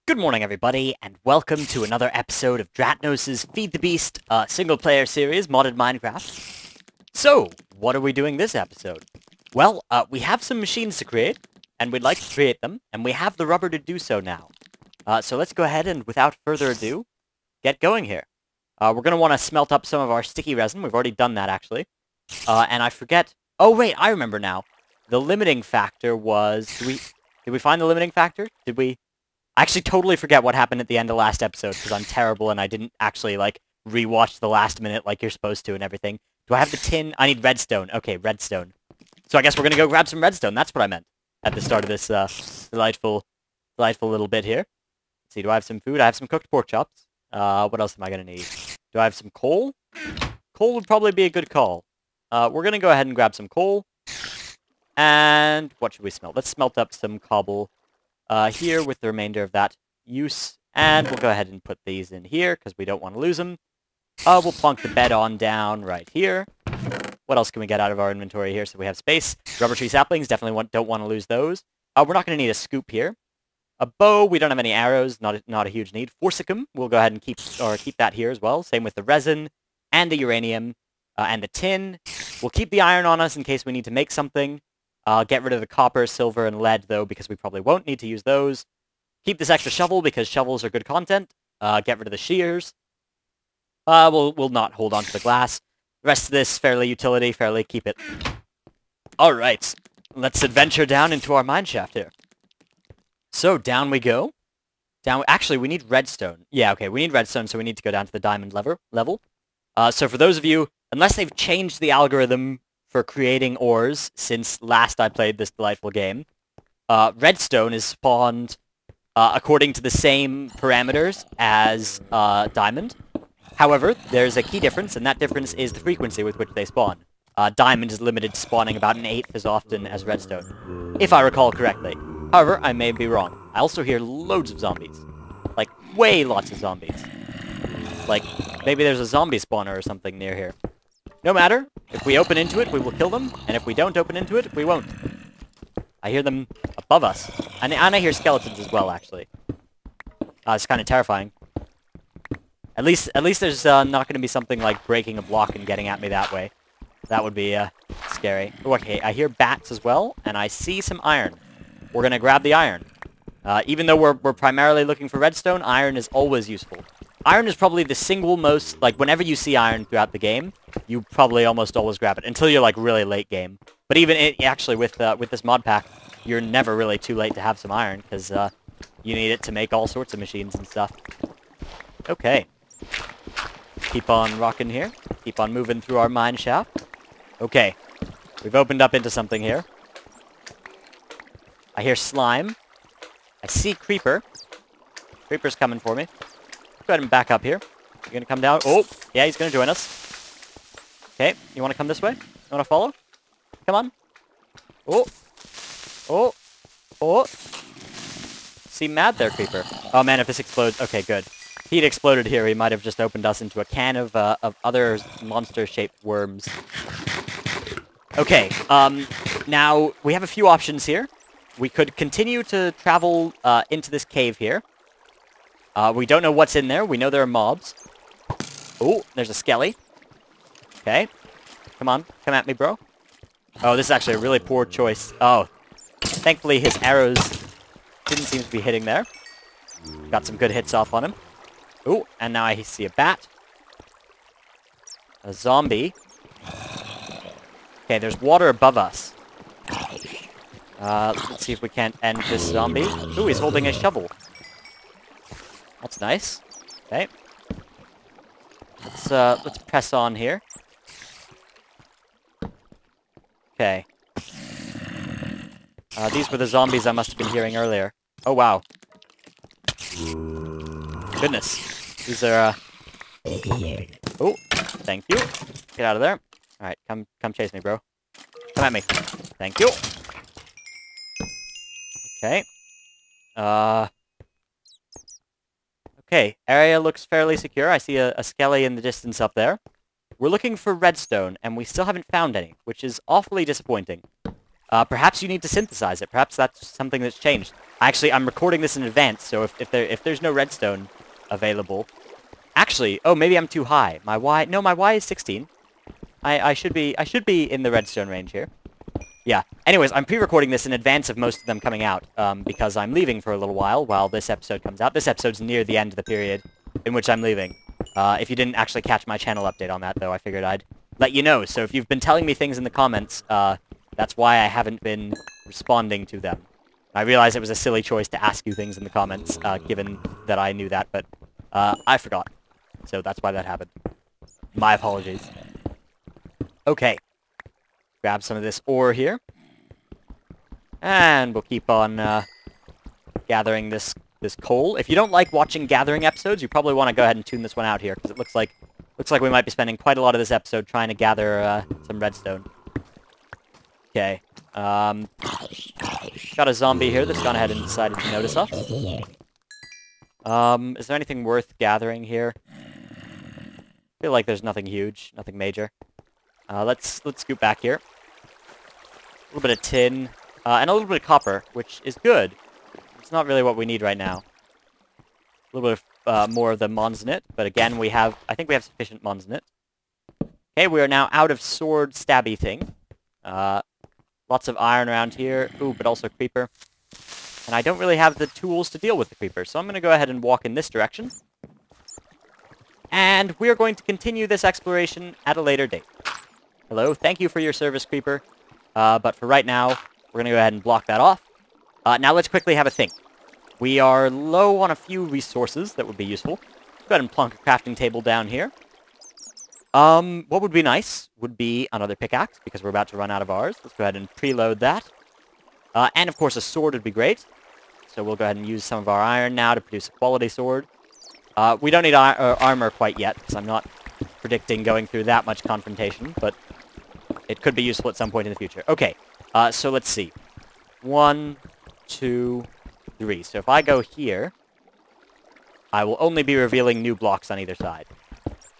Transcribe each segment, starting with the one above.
Good morning, everybody, and welcome to another episode of Dratnos' Feed the Beast single-player series, modded Minecraft. So, what are we doing this episode? Well, we have some machines to create, and we'd like to create them, and we have the rubber to do so now. So let's go ahead and, without further ado, get going here. We're going to want to smelt up some of our sticky resin. We've already done that, actually. And I forget... Oh, wait, I remember now. The limiting factor was... Did we find the limiting factor? Did we... I actually totally forget what happened at the end of last episode, because I'm terrible and I didn't actually, rewatch the last minute like you're supposed to and everything. Do I have the tin? I need redstone. Okay, redstone. So I guess we're gonna go grab some redstone. That's what I meant at the start of this, delightful little bit here. Let's see, do I have some food? I have some cooked pork chops. What else am I gonna need? Do I have some coal? Coal would probably be a good call. We're gonna go ahead and grab some coal. And what should we smelt? Let's smelt up some cobble. Here with the remainder of that use, and we'll go ahead and put these in here because we don't want to lose them. We'll plunk the bed on down right here. What else can we get out of our inventory here so we have space? Rubber tree saplings, definitely don't want to lose those. We're not going to need a scoop here. A bow, we don't have any arrows, not a huge need. Forsicum, we'll go ahead and keep that here as well. Same with the resin and the uranium and the tin. We'll keep the iron on us in case we need to make something. Get rid of the copper, silver, and lead, though, because we probably won't need to use those. Keep this extra shovel, because shovels are good content. Get rid of the shears. We'll not hold on to the glass. The rest of this, fairly utility, fairly keep it. Alright, let's adventure down into our mineshaft here. So, down we go. Actually, we need redstone. Yeah, okay, we need redstone, so we need to go down to the diamond level. So for those of you, unless they've changed the algorithm for creating ores since last I played this delightful game, redstone is spawned according to the same parameters as diamond. However, there's a key difference, and that difference is the frequency with which they spawn. Diamond is limited to spawning about 1/8 as often as redstone, if I recall correctly. However, I may be wrong. I also hear loads of zombies. Like, way lots of zombies. Like, maybe there's a zombie spawner or something near here. No matter. If we open into it, we will kill them, and if we don't open into it, we won't. I hear them above us. And I hear skeletons as well, actually. It's kind of terrifying. At least there's not going to be something like breaking a block and getting at me that way. That would be scary. Oh, okay, I hear bats as well, and I see some iron. We're going to grab the iron. Even though we're primarily looking for redstone, iron is always useful. Iron is probably the single most, whenever you see iron throughout the game, you probably almost always grab it, until you're, really late game. But even, actually, with this mod pack, you're never really too late to have some iron, because you need it to make all sorts of machines and stuff. Okay. Keep on rocking here. Keep on moving through our mine shaft. Okay. We've opened up into something here. I hear slime. I see creeper. Creeper's coming for me. Go ahead and back up here. You're gonna come down. Oh, yeah, he's gonna join us. Okay, you wanna come this way? You wanna follow? Come on. Oh. Oh. Oh. Seem mad there, creeper. Oh man, if this explodes... Okay, good. If he'd exploded here, he might have just opened us into a can of other monster-shaped worms. Okay, now, we have a few options here. We could continue to travel into this cave here. We don't know what's in there. We know there are mobs. Oh, there's a skelly. Okay. Come on. Come at me, bro. Oh, this is actually a really poor choice. Oh. Thankfully, his arrows didn't seem to be hitting there. Got some good hits off on him. Oh, and now I see a bat. A zombie. Okay, there's water above us. Let's see if we can't end this zombie. Ooh, he's holding a shovel. That's nice. Okay. Let's press on here. Okay. These were the zombies I must have been hearing earlier. Oh, wow. Goodness. These are, Oh, thank you. Get out of there. Alright, come chase me, bro. Come at me. Thank you. Okay. Okay, area looks fairly secure. I see a skelly in the distance up there. We're looking for redstone, and we still haven't found any, which is awfully disappointing. Perhaps you need to synthesize it. Perhaps that's something that's changed. Actually, I'm recording this in advance, so if there's no redstone available... Actually, oh, maybe I'm too high. My Y... No, my Y is 16. I should be in the redstone range here. Yeah. Anyways, I'm pre-recording this in advance of most of them coming out, because I'm leaving for a little while this episode comes out. This episode's near the end of the period in which I'm leaving. If you didn't actually catch my channel update on that, though, I figured I'd let you know. So if you've been telling me things in the comments, that's why I haven't been responding to them. I realize it was a silly choice to ask you things in the comments, given that I knew that, but I forgot. So that's why that happened. My apologies. Okay. Grab some of this ore here. And we'll keep on gathering this coal. If you don't like watching gathering episodes, you probably want to go ahead and tune this one out here, because it looks like we might be spending quite a lot of this episode trying to gather some redstone. Okay. Got a zombie here that's gone ahead and decided to notice us. Is there anything worth gathering here? I feel like there's nothing huge, nothing major. Let's scoot back here. A little bit of tin, and a little bit of copper, which is good. It's not really what we need right now. A little bit of more of the monzonite, but again, I think we have sufficient monzonite. Okay, we are now out of sword stabby thing. Lots of iron around here. Ooh, but also creeper. And I don't really have the tools to deal with the creeper, so I'm going to go ahead and walk in this direction. And we are going to continue this exploration at a later date. Hello, thank you for your service, creeper. But for right now, we're going to go ahead and block that off. Now let's quickly have a think. We are low on a few resources that would be useful. Go ahead and plonk a crafting table down here. What would be nice would be another pickaxe, because we're about to run out of ours. Let's go ahead and preload that. And of course a sword would be great. So we'll go ahead and use some of our iron now to produce a quality sword. We don't need armor quite yet, because I'm not predicting going through that much confrontation, but it could be useful at some point in the future. Okay, so let's see. 1, 2, 3. So if I go here, I will only be revealing new blocks on either side.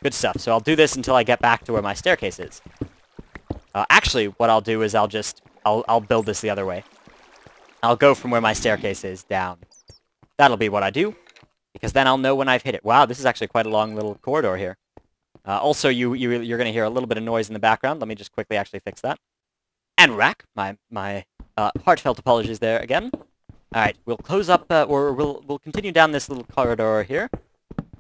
Good stuff. So I'll do this until I get back to where my staircase is. Actually, what I'll do is I'll build this the other way. I'll go from where my staircase is down. That'll be what I do, because then I'll know when I've hit it. Wow, this is actually quite a long little corridor here. Also, you're going to hear a little bit of noise in the background. Let me just quickly actually fix that. And rack, my heartfelt apologies there again. All right, we'll close up, or we'll continue down this little corridor here.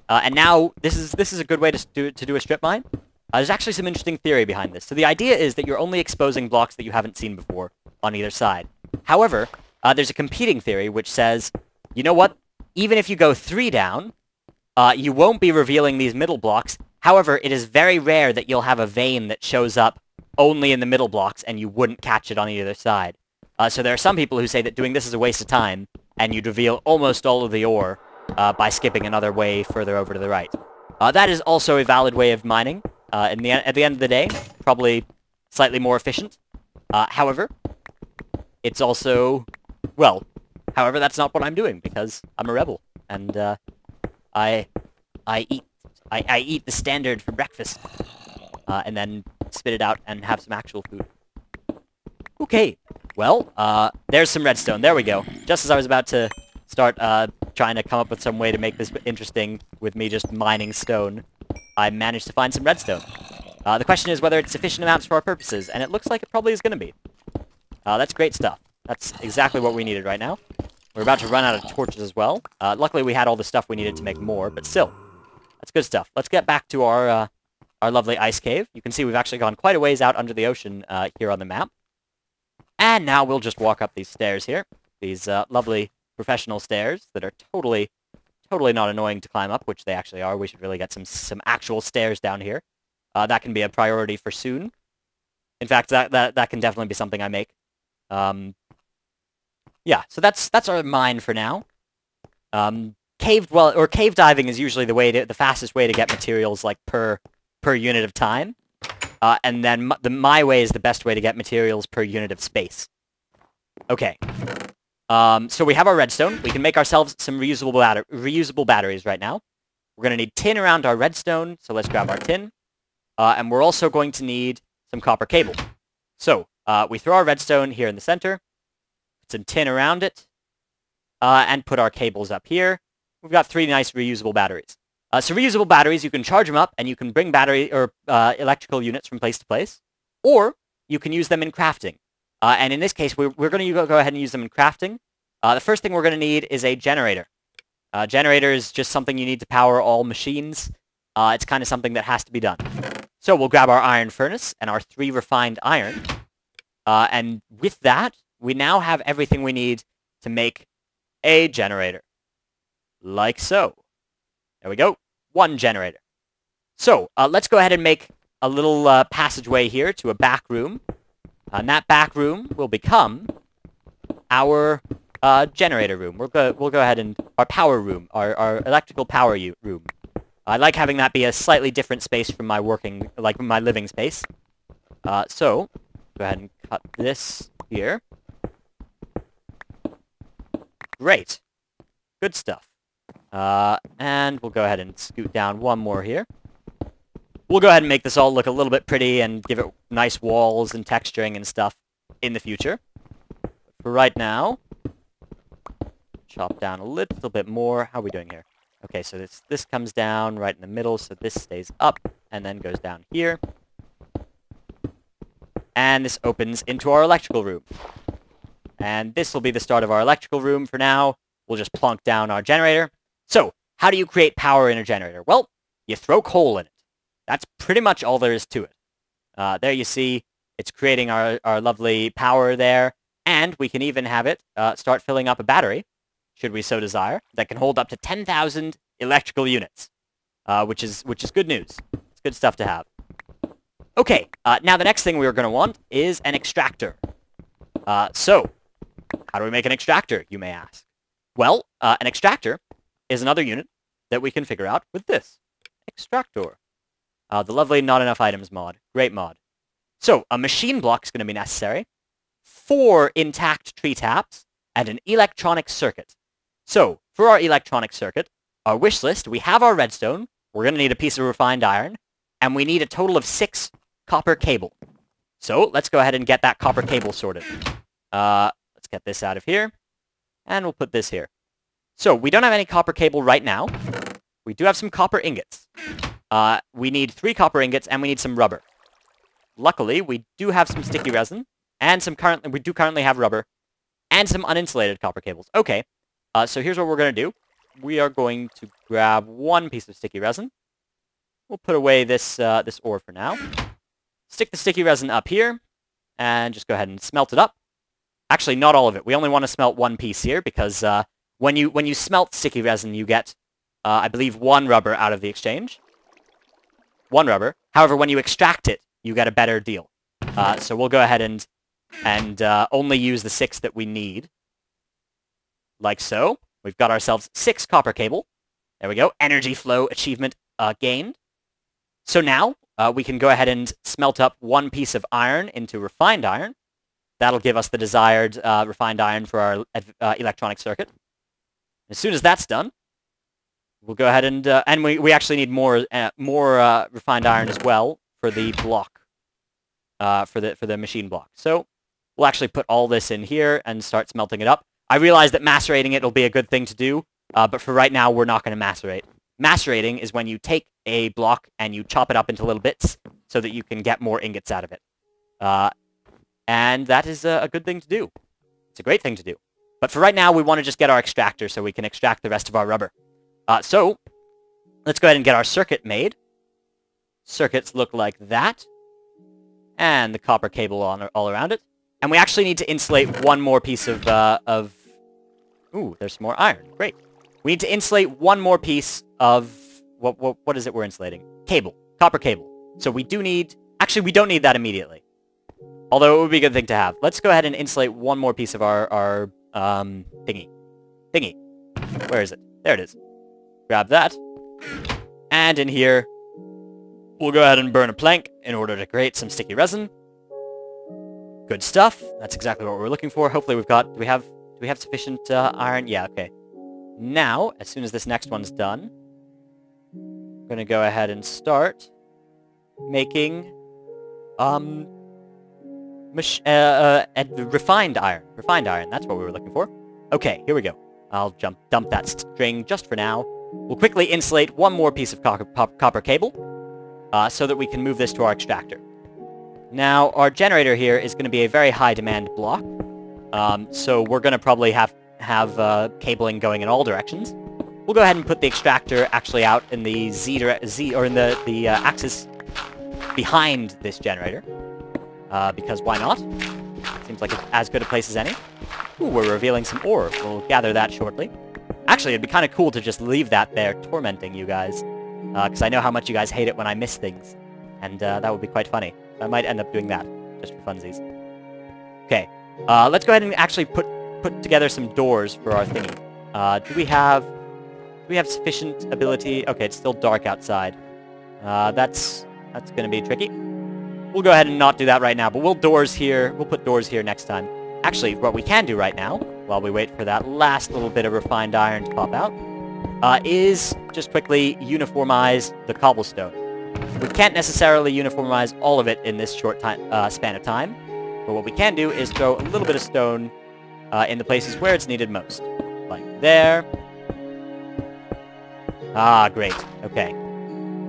And now this is a good way to do a strip mine. There's actually some interesting theory behind this. So the idea is that you're only exposing blocks that you haven't seen before on either side. However, there's a competing theory which says, you know what? Even if you go 3 down, you won't be revealing these middle blocks. However, it is very rare that you'll have a vein that shows up only in the middle blocks and you wouldn't catch it on either side. So there are some people who say that doing this is a waste of time and you'd reveal almost all of the ore by skipping another way further over to the right. That is also a valid way of mining. At the end of the day, probably slightly more efficient. However, it's also... Well, however, that's not what I'm doing, because I'm a rebel, and I eat the standard for breakfast, and then spit it out and have some actual food. Okay, well, there's some redstone. There we go. Just as I was about to start trying to come up with some way to make this interesting with me just mining stone, I managed to find some redstone. The question is whether it's sufficient amounts for our purposes, and it looks like it probably is going to be. That's great stuff. That's exactly what we needed right now. We're about to run out of torches as well. Luckily, we had all the stuff we needed to make more, but still, that's good stuff. Let's get back to our lovely ice cave. You can see we've actually gone quite a ways out under the ocean here on the map. And now we'll just walk up these stairs here. These lovely professional stairs that are totally not annoying to climb up, which they actually are. We should really get some actual stairs down here. That can be a priority for soon. In fact, that can definitely be something I make. Yeah, so that's our mine for now. Cave diving is usually the fastest way to get materials like per unit of time. And then my way is the best way to get materials per unit of space. Okay. So we have our redstone. We can make ourselves some reusable batteries right now. We're going to need tin around our redstone, so let's grab our tin. And we're also going to need some copper cable. So, we throw our redstone here in the center, put some tin around it, and put our cables up here. We've got 3 nice reusable batteries. So reusable batteries, you can charge them up, and you can bring battery or electrical units from place to place, or you can use them in crafting. And in this case, we're going to go ahead and use them in crafting. The first thing we're going to need is a generator. Generator is just something you need to power all machines. It's kind of something that has to be done. So we'll grab our iron furnace and our 3 refined iron. And with that, we now have everything we need to make a generator. Like so. There we go. 1 generator. So let's go ahead and make a little passageway here to a back room. And that back room will become our generator room. We'll go ahead and our power room, our electrical power room. I like having that be a slightly different space from my my living space. So go ahead and cut this here. Great, good stuff. And we'll go ahead and scoot down 1 more here. We'll go ahead and make this all look a little bit pretty and give it nice walls and texturing and stuff in the future. But for right now, chop down a little bit more. How are we doing here? Okay, so this comes down right in the middle, so this stays up and then goes down here. And this opens into our electrical room. And this will be the start of our electrical room for now. We'll just plonk down our generator. So, how do you create power in a generator? Well, you throw coal in it. That's pretty much all there is to it. There you see, it's creating our lovely power there. And we can even have it start filling up a battery, should we so desire, that can hold up to 10,000 electrical units, which is good news. It's good stuff to have. Okay, now the next thing we're going to want is an extractor. So, how do we make an extractor, you may ask? Well, an extractor is another unit that we can figure out with this. Extractor. The lovely Not Enough Items mod. Great mod. So, a machine block is going to be necessary, 4 intact tree taps, and an electronic circuit. So, for our electronic circuit, our wish list, we have our redstone, we're going to need a piece of refined iron, and we need a total of 6 copper cable. So, let's go ahead and get that copper cable sorted. Let's get this out of here, and we'll put this here. So, we don't have any copper cable right now. We do have some copper ingots. We need 3 copper ingots, and we need some rubber. Luckily, we do have some sticky resin, and we do currently have rubber, and some uninsulated copper cables. Okay, so here's what we're going to do. We are going to grab 1 piece of sticky resin. We'll put away this ore for now. Stick the sticky resin up here, and just go ahead and smelt it up. Actually, not all of it. We only want to smelt 1 piece here, because when you smelt sticky resin, you get, I believe, 1 rubber out of the exchange. 1 rubber. However, when you extract it, you get a better deal. So we'll go ahead and only use the 6 that we need. Like so. We've got ourselves 6 copper cable. There we go. Energy flow achievement gained. So now, we can go ahead and smelt up 1 piece of iron into refined iron. That'll give us the desired refined iron for our electronic circuit. As soon as that's done, we'll go ahead and we actually need more refined iron as well for the block, for the machine block. So we'll actually put all this in here and start smelting it up. I realize that macerating it will be a good thing to do, but for right now we're not going to macerate. Macerating is when you take a block and you chop it up into little bits so that you can get more ingots out of it. And that is a good thing to do. It's a great thing to do. But for right now, we want to just get our extractor so we can extract the rest of our rubber. So, let's go ahead and get our circuit made. Circuits look like that. And the copper cable all around it. And we actually need to insulate 1 more piece of... Ooh, there's some more iron. Great. We need to insulate 1 more piece of... What is it we're insulating? Cable. Copper cable. So we do need... Actually, we don't need that immediately. Although it would be a good thing to have. Let's go ahead and insulate 1 more piece of our thingy. Where is it? There it is. Grab that. And in here, we'll go ahead and burn a plank in order to create some sticky resin. Good stuff. That's exactly what we're looking for. Hopefully we've got... Do we have sufficient iron? Yeah, okay. Now, as soon as this next one's done, I'm going to go ahead and start making refined iron. Refined iron, that's what we were looking for. Okay, here we go. I'll dump that string just for now. We'll quickly insulate one more piece of copper cable, so that we can move this to our extractor. Now, our generator here is going to be a very high demand block, so we're going to probably have cabling going in all directions. We'll go ahead and put the extractor actually out in the or in the axis behind this generator, because why not? Seems like it's as good a place as any. Ooh, we're revealing some ore. We'll gather that shortly. Actually, it'd be kind of cool to just leave that there tormenting you guys, because I know how much you guys hate it when I miss things, and that would be quite funny. I might end up doing that, just for funsies. Okay, let's go ahead and actually put together some doors for our thingy. Do we have sufficient ability? Okay, it's still dark outside. That's going to be tricky. We'll go ahead and not do that right now, but we'll put doors here next time. Actually, what we can do right now, while we wait for that last little bit of refined iron to pop out, is just quickly uniformize the cobblestone. We can't necessarily uniformize all of it in this short span of time, but what we can do is throw a little bit of stone in the places where it's needed most. Like there. Ah, great. Okay.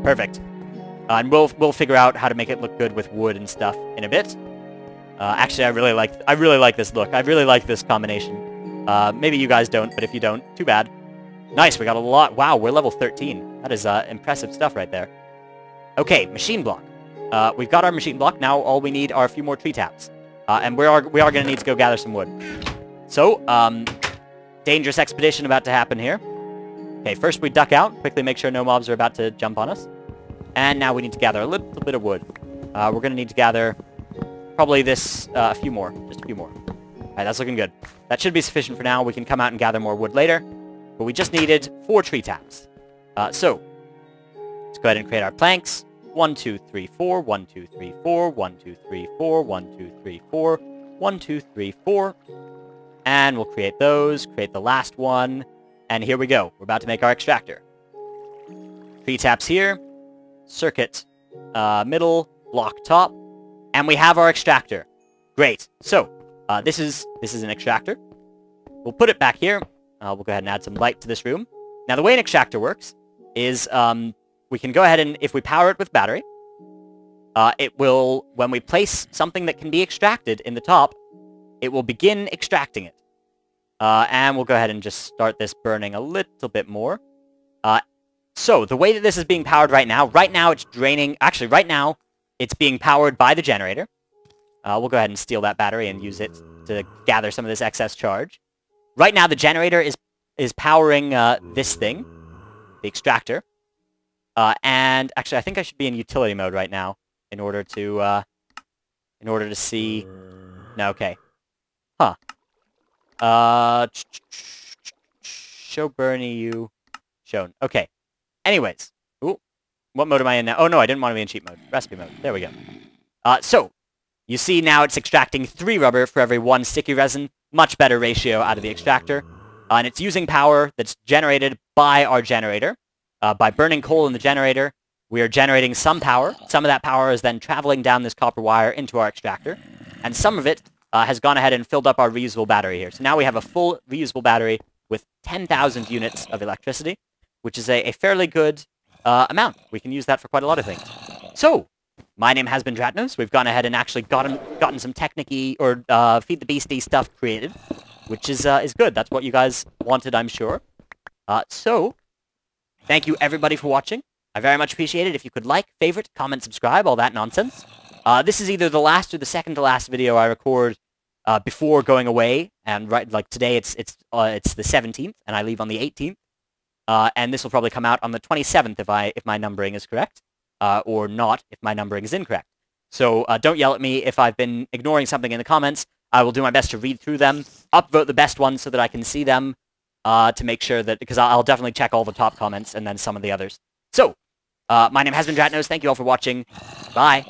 Perfect. And we'll figure out how to make it look good with wood and stuff in a bit. Actually, I really like this look. I really like this combination. Maybe you guys don't, but if you don't, too bad. Nice, we got a lot. Wow, we're level 13. That is impressive stuff right there. Okay, machine block. We've got our machine block. Now all we need are a few more tree taps. And we are going to need to go gather some wood. So, dangerous expedition about to happen here. Okay, first we duck out, quickly make sure no mobs are about to jump on us. And now we need to gather a little bit of wood. We're going to need to gather probably a few more. Just a few more. Alright, that's looking good. That should be sufficient for now. We can come out and gather more wood later. But we just needed 4 tree taps. So, let's go ahead and create our planks. 1, 2, 3, 4. 1, 2, 3, 4. 1, 2, 3, 4. 1, 2, 3, 4. 1, 2, 3, 4. And we'll create those. Create the last one. And here we go. We're about to make our extractor. Tree taps here. Circuit middle. Block top. And we have our extractor. Great. So, this is an extractor. We'll put it back here. We'll go ahead and add some light to this room. Now, the way an extractor works is we can go ahead and, if we power it with battery, it will, when we place something that can be extracted in the top, it will begin extracting it. And we'll go ahead and just start this burning a little bit more. So, the way that this is being powered right now it's draining, actually right now, it's being powered by the generator. We'll go ahead and steal that battery and use it to gather some of this excess charge. Right now, the generator is powering this thing, the extractor. And actually, I think I should be in utility mode right now in order to see. No, okay. Huh. Show Bernie you shown. Okay. Anyways. Ooh. What mode am I in now? Oh, no, I didn't want to be in cheat mode. Recipe mode. There we go. So, you see now it's extracting 3 rubber for every 1 sticky resin. Much better ratio out of the extractor. And it's using power that's generated by our generator. By burning coal in the generator, we are generating some power. Some of that power is then traveling down this copper wire into our extractor. And some of it has gone ahead and filled up our reusable battery here. So now we have a full reusable battery with 10,000 units of electricity, which is a fairly good amount. We can use that for quite a lot of things. So, my name has been Dratnos. We've gone ahead and actually gotten some Technic-y or Feed the Beastie stuff created, which is good. That's what you guys wanted, I'm sure. So, thank you everybody for watching. I very much appreciate it. If you could like, favorite, comment, subscribe, all that nonsense. This is either the last or the second to last video I record before going away. And right, like today, it's the 17th, and I leave on the 18th. And this will probably come out on the 27th if my numbering is correct, or not if my numbering is incorrect. So don't yell at me if I've been ignoring something in the comments. I will do my best to read through them, upvote the best ones so that I can see them, to make sure that, because I'll definitely check all the top comments and then some of the others. So, my name has been Dratnos. Thank you all for watching. Bye.